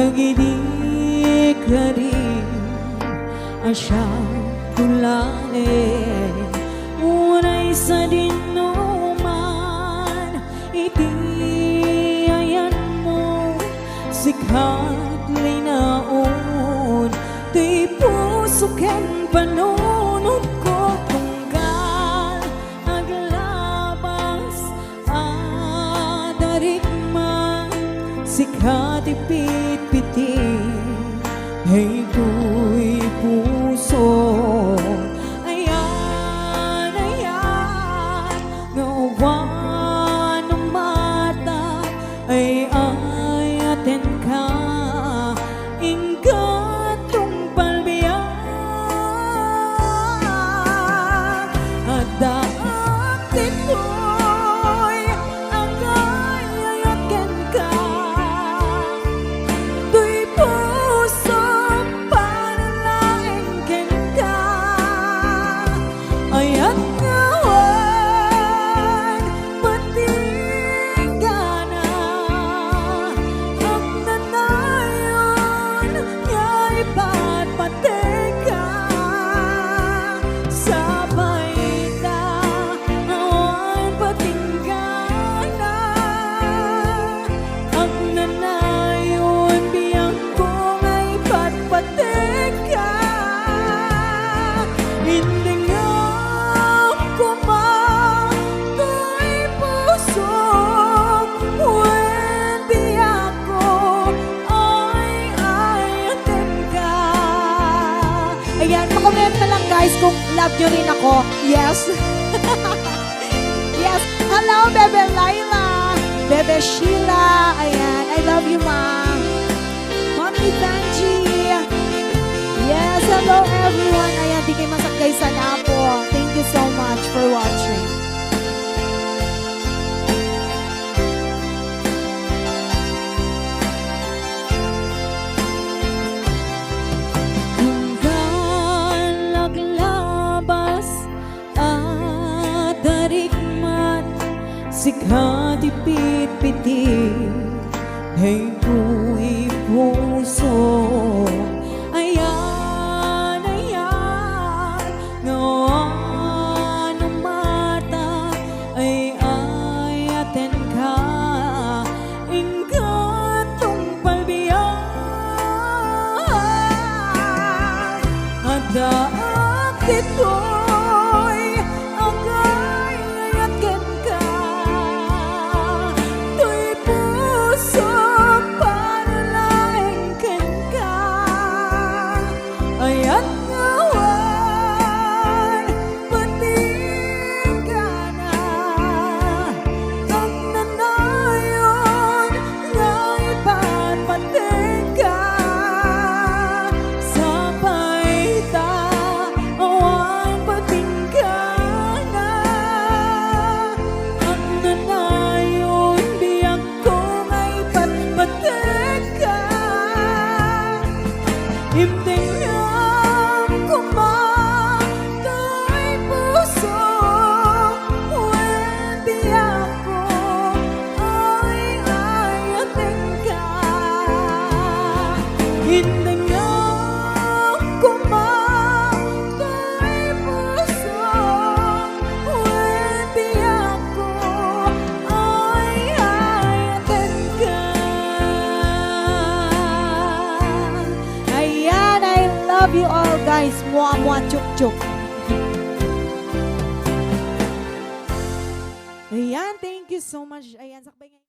Agidi kari asya tulane unay sa dinuman iti ayan mo sikat linaon di puso ken panunod ko tunggal aglabas adarikman sikat ipit-piti hey ku'y puso ayan, ayan ngawan ng mata ay ayaten ka inggatong palbiyak at daak dito'y agay ayaten ka tuy puso panalain ken ka ayat ngawan patinggana ang nanayon nga'y patpateka sabay ta awan patinggana ang nanayon biyang ko nga'y patpateka hindi nga kumato'y puso pwede ako ay ayaten ka. Ayan, makomment na lang guys kung love nyo rin ako. Yes. Yes. Hello, Bebe Laila. Bebe Sheila. Ayan, I love you, ma. Mommy Tanji. Yes, hello everyone. Ayan, di kayo masakay sa napo. Thank you so much for watching. Tunggal naglabas at darikmat sikat ipit-piti hey ku'y puso ayan, ayan ngawan ng mata ay ayaten ka inggatong palbiyak at daak dito'y agay ayaten ka tuy puso panalain ken ka ayat ngawan patinggana ang nanayon nga'y patpateka sabay ta awan patinggana ang nanayon biyang ko nga'y patpateka imtingam kumato'y puso pwede ako ay ayaten ka hindi nga kumato'y puso pwede ako ay ayaten ka. Ayan, I love you all guys. Mua mua chuk chuk. Ayan, thank you so much. Ayan, sakbay ngayon.